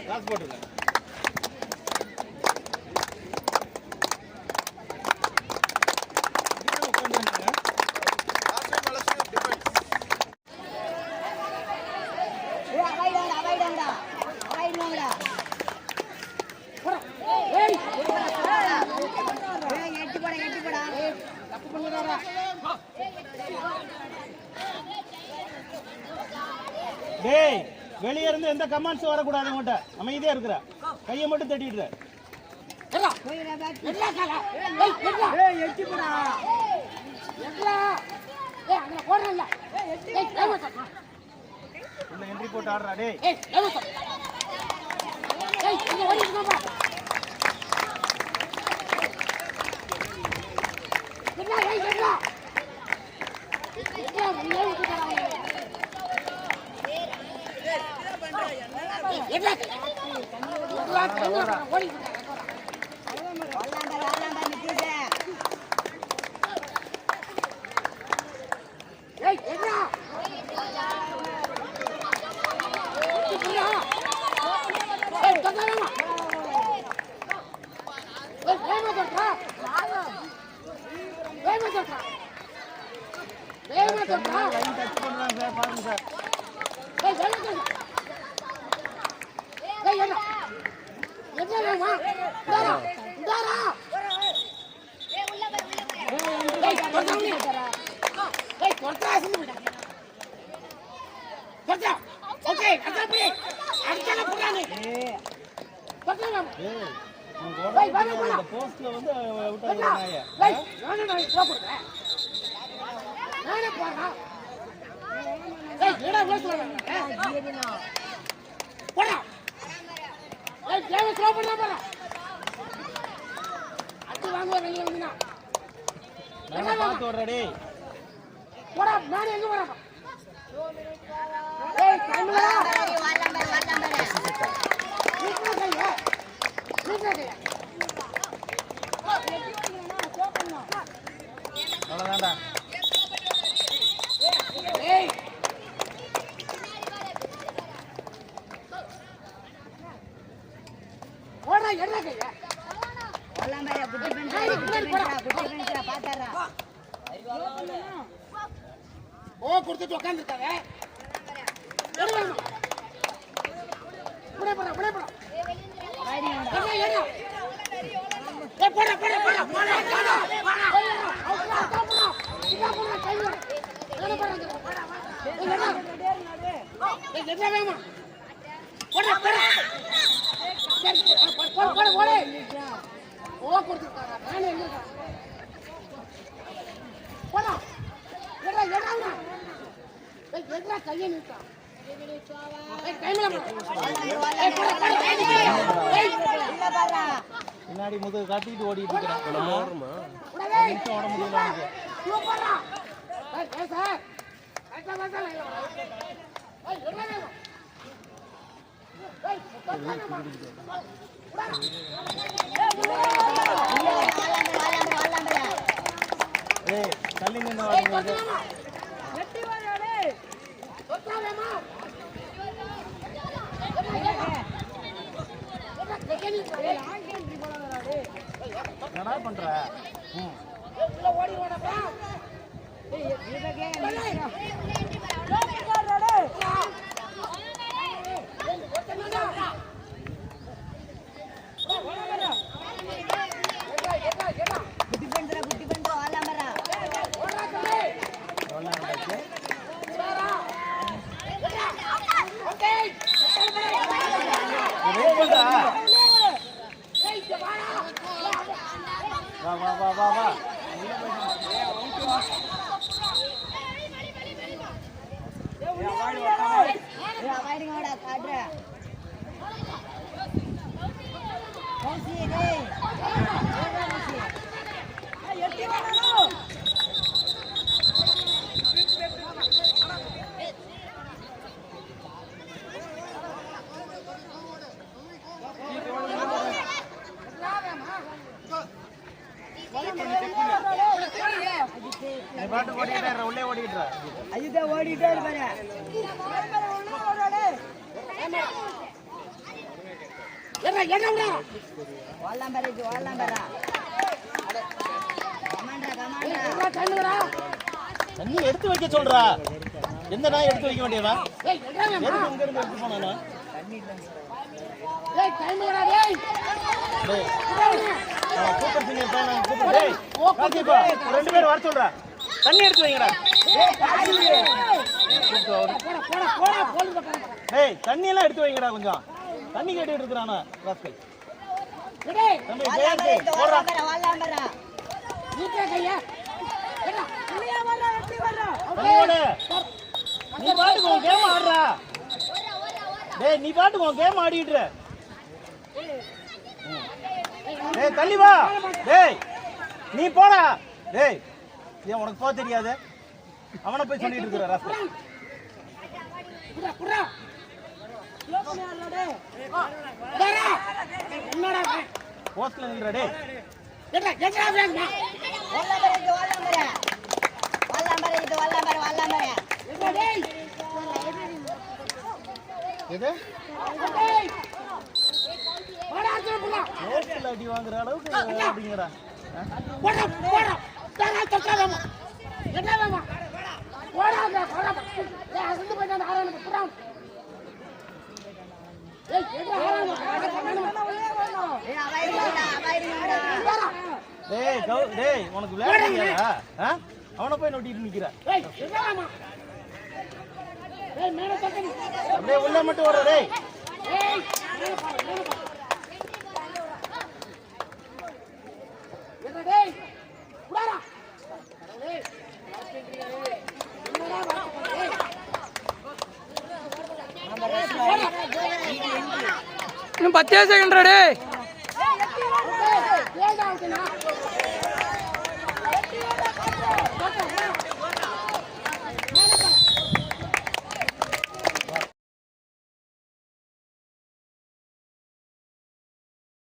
காசு போட்டுருங்க. டேய் வெளியே இருந்து எந்த கமெண்ட்ஸ் வரக்கூடாது. உங்கள்கிட்ட அமைதியா இருக்கிற, கையை மட்டும் தட்டிடுற. என்ட்ரி போட்டு ஆடுறா. டேய் போஸ்ட்ல வந்து அவ்வளவுதான்டா. கொடுத்துட்டு உட்காந்துருக்காங்க. பின்னாடி முதுகு காட்டிட்டு ஓடிட்டு இருக்கிறேன். ஓட முடியல. தள்ளி நின்று வாடுங்க. என்னடா பண்ற? வா வா வா வா வா. பாட்டு ஓடிட்டே உள்ளே ஓடிட்டு ஐயா ஓடிட்டே இருப்பாரு. என்ன என்ன விடா தண்ணுடா தண்ணி எடுத்து வைக்க சொல்றா. எந்த நாய் எடுத்து வைக்க வேண்டியதா? ஏய் என்ன எதுக்கு இங்க இருந்து எடுத்து போனானா? ஏய் தண்ணுடா டேய் டேய் சூப்பர் சீனியர் பையனா கூப்பிடு. டேய் கார்த்திப்பா ரெண்டு பேர் வர சொல்றா. தண்ணி எடுத்து வைங்கடா. போடா போலீஸ் பக்கம் டேய் தண்ணி எல்லாம் எடுத்து வைங்கடா கொஞ்சம். தண்ணி கேட்டுட்டு இருக்கறானா ராஸ்கல். டேய் தம்பி ஜெயந்த் போறா. நீட்டே கையா என்ன இல்லையா வர எப்படி வர தண்ணி ஓடு. நீ பாட்டுக்கு உன் கேம் ஆடுறா. டேய் நீ பாட்டுக்கு உன் கேம் ஆடிட்டு இரு. டேய் தள்ளி வா. டேய் நீ போடா. டேய் ஏன் உனக்கு போக தெரியாது? அவனை போய் சொல்லிட்டு இருக்கிற ராஸ்கல். புடா புடா டேய் என்னடா போஸ்ட்ல நில்றா டேய். என்ன என்னடா வேணுமா என்ன டேய் எது? டேய் வாடா புடா போஸ்ட்ல அடி வாங்குற அளவுக்கு அப்படிங்கடா. போடா போடா டேய் தக்காதமா என்ன வேணுமா போடா போடா டேய் அங்க போய் நான் ஆறானே புடா ஏய் என்ன ஆறானே டேய் டேய் உனக்கு விளையாட தெரியாதா? அவனை போய் நோட்டிட்டு நிக்கிற. ஏய் என்ன வேணுமா ஏய் மேல தக்கனி அப்படியே உள்ள மட்டும் வர. டேய் ஏய் மேல பாரு என்ன டேய் புடாடா ஏய் என்னடா வா ஏய் இன்னும் 10 செகண்ட் டே.